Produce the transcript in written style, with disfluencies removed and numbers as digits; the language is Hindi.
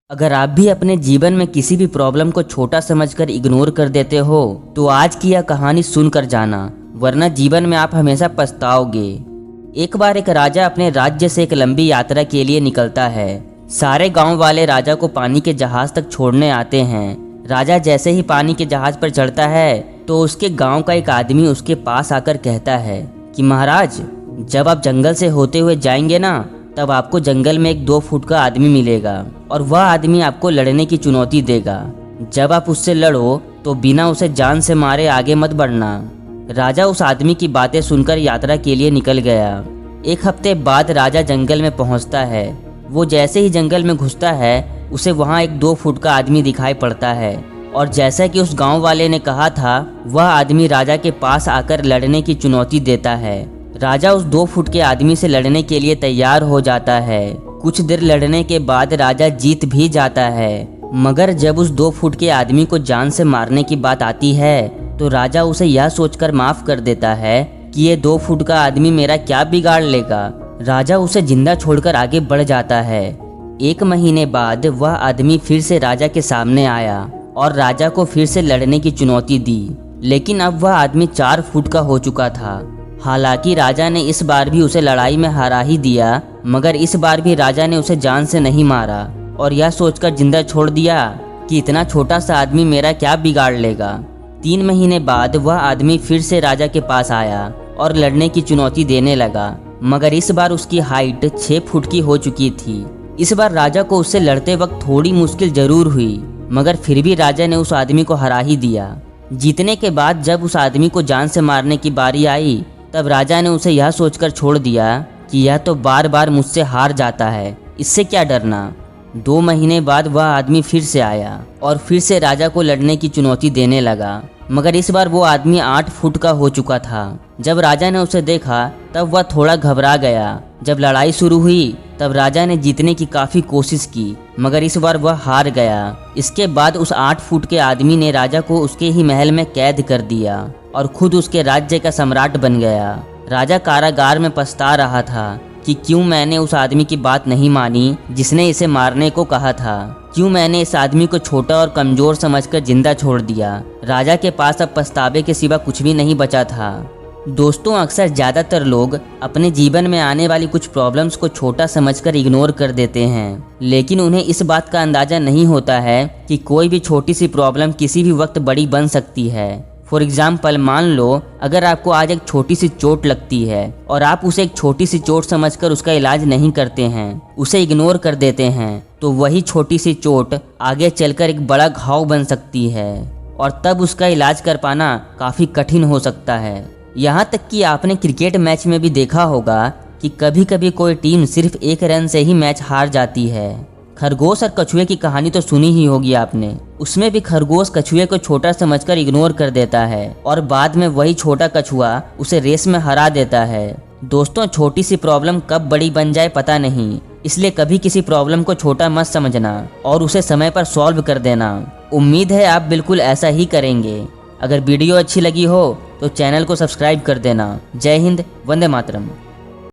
अगर आप भी अपने जीवन में किसी भी प्रॉब्लम को छोटा समझकर इग्नोर कर देते हो तो आज की यह कहानी सुनकर जाना, वरना जीवन में आप हमेशा पछताओगे। एक बार एक राजा अपने राज्य से एक लंबी यात्रा के लिए निकलता है। सारे गांव वाले राजा को पानी के जहाज तक छोड़ने आते हैं। राजा जैसे ही पानी के जहाज पर चढ़ता है तो उसके गांव का एक आदमी उसके पास आकर कहता है कि महाराज, जब आप जंगल से होते हुए जाएंगे ना, तब आपको जंगल में एक 2 फुट का आदमी मिलेगा और वह आदमी आपको लड़ने की चुनौती देगा। जब आप उससे लड़ो तो बिना उसे जान से मारे आगे मत बढ़ना। राजा उस आदमी की बातें सुनकर यात्रा के लिए निकल गया। 1 हफ्ते बाद राजा जंगल में पहुंचता है। वो जैसे ही जंगल में घुसता है उसे वहां एक 2 फुट का आदमी दिखाई पड़ता है और जैसा कि उस गांव वाले ने कहा था, वह आदमी राजा के पास आकर लड़ने की चुनौती देता है। राजा उस 2 फुट के आदमी से लड़ने के लिए तैयार हो जाता है। कुछ देर लड़ने के बाद राजा जीत भी जाता है, मगर जब उस 2 फुट के आदमी को जान से मारने की बात आती है तो राजा उसे यह सोचकर माफ कर देता है कि ये 2 फुट का आदमी मेरा क्या बिगाड़ लेगा। राजा उसे जिंदा छोड़कर आगे बढ़ जाता है। 1 महीने बाद वह आदमी फिर से राजा के सामने आया और राजा को फिर से लड़ने की चुनौती दी, लेकिन अब वह आदमी 4 फुट का हो चुका था। हालांकि राजा ने इस बार भी उसे लड़ाई में हरा ही दिया, मगर इस बार भी राजा ने उसे जान से नहीं मारा और यह सोचकर जिंदा छोड़ दिया कि इतना छोटा सा आदमी मेरा क्या बिगाड़ लेगा। 3 महीने बाद वह आदमी फिर से राजा के पास आया और लड़ने की चुनौती देने लगा, मगर इस बार उसकी हाइट 6 फुट की हो चुकी थी। इस बार राजा को उससे लड़ते वक्त थोड़ी मुश्किल जरूर हुई, मगर फिर भी राजा ने उस आदमी को हरा ही दिया। जीतने के बाद जब उस आदमी को जान से मारने की बारी आई, तब राजा ने उसे यह सोचकर छोड़ दिया कि यह तो बार बार मुझसे हार जाता है, इससे क्या डरना। 2 महीने बाद वह आदमी फिर से आया और फिर से राजा को लड़ने की चुनौती देने लगा, मगर इस बार वो आदमी 8 फुट का हो चुका था। जब राजा ने उसे देखा तब वह थोड़ा घबरा गया। जब लड़ाई शुरू हुई तब राजा ने जीतने की काफ़ी कोशिश की, मगर इस बार वह हार गया। इसके बाद उस 8 फुट के आदमी ने राजा को उसके ही महल में कैद कर दिया और खुद उसके राज्य का सम्राट बन गया। राजा कारागार में पछता रहा था कि क्यों मैंने उस आदमी की बात नहीं मानी जिसने इसे मारने को कहा था। क्यों मैंने इस आदमी को छोटा और कमज़ोर समझकर जिंदा छोड़ दिया। राजा के पास अब पछतावे के सिवा कुछ भी नहीं बचा था। दोस्तों, अक्सर ज़्यादातर लोग अपने जीवन में आने वाली कुछ प्रॉब्लम्स को छोटा समझकर इग्नोर कर देते हैं, लेकिन उन्हें इस बात का अंदाज़ा नहीं होता है कि कोई भी छोटी सी प्रॉब्लम किसी भी वक्त बड़ी बन सकती है। फॉर एग्जाम्पल, मान लो अगर आपको आज एक छोटी सी चोट लगती है और आप उसे एक छोटी सी चोट समझकर उसका इलाज नहीं करते हैं, उसे इग्नोर कर देते हैं, तो वही छोटी सी चोट आगे चलकर एक बड़ा घाव बन सकती है और तब उसका इलाज कर पाना काफ़ी कठिन हो सकता है। यहाँ तक कि आपने क्रिकेट मैच में भी देखा होगा कि कभी कभी कोई टीम सिर्फ 1 रन से ही मैच हार जाती है। खरगोश और कछुए की कहानी तो सुनी ही होगी आपने। उसमें भी खरगोश कछुए को छोटा समझकर इग्नोर कर देता है और बाद में वही छोटा कछुआ उसे रेस में हरा देता है। दोस्तों, छोटी सी प्रॉब्लम कब बड़ी बन जाए पता नहीं, इसलिए कभी किसी प्रॉब्लम को छोटा मत समझना और उसे समय पर सॉल्व कर देना। उम्मीद है आप बिल्कुल ऐसा ही करेंगे। अगर वीडियो अच्छी लगी हो तो चैनल को सब्सक्राइब कर देना। जय हिंद, वंदे मातरम।